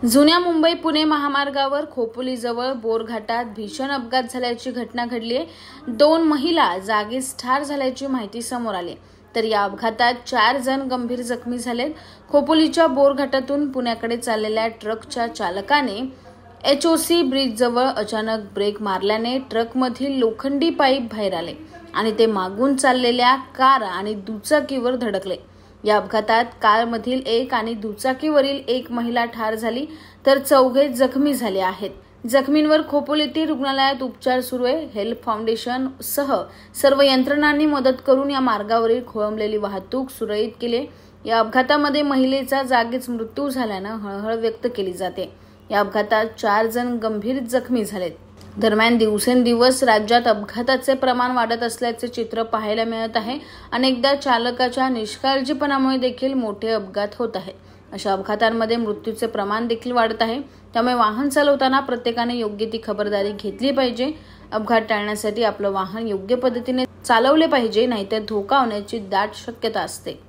जुन्या मुंबई पुणे महामार्गावर खोपोलीजवळ बोरघाटात भीषण अपघात झाल्याची घटना घडली आहे। 2 महिला जागीच ठार झाल्याची माहिती समोर आली, तर या अपघातात 4 जण गंभीर जखमी झालेत। खोपोलीच्या बोरघाटातून पुण्याकडे चाललेल्या ट्रकच्या चालकाने HOC ब्रिजजवळ अचानक ब्रेक मारल्याने ट्रकमधील लोखंडी पाईप बाहेर आले आणि ते मागून चाललेल्या कार आणि दुचाकीवर धडकले। या अपघातात कारमधील एक आणि दुचाकीवरील एक महिला ठार झाली, तर 4 जखमी झाले आहेत। जखमींवर खोपोलीतील रुग्णालयात उपचार सुरू आहे। हेल्प फाउंडेशन सह सर्व यंत्रणांनी मदत करून या मार्गावरील खोळंबलेली वाहतूक सुरळीत केली। या अपघातामध्ये महिलेचा जागीच मृत्यू झाल्याने हळहळ व्यक्त केली जाते। या अपघातात 4 जण गंभीर जखमी झालेत। दरम्यान दिवसेंदिवस राज्यात अपघाताचे प्रमाण वाढत असल्याचे चित्र पाहायला मिळत आहे। अनेकदा चालकाच्या निष्काळजीपणामुळे देखील मोठे अपघात होत आहेत। अशा अपघातांमध्ये मृत्यूचे प्रमाण देखील वाढत आहे। त्यामुळे वाहन चालवताना प्रत्येकाने योग्य ती खबरदारी घेतली पाहिजे। अपघात टाळण्यासाठी आपलं वाहन योग्य पद्धतीने चालवले पाहिजे, नाहीतर धोका होण्याची दाट शक्यता असते।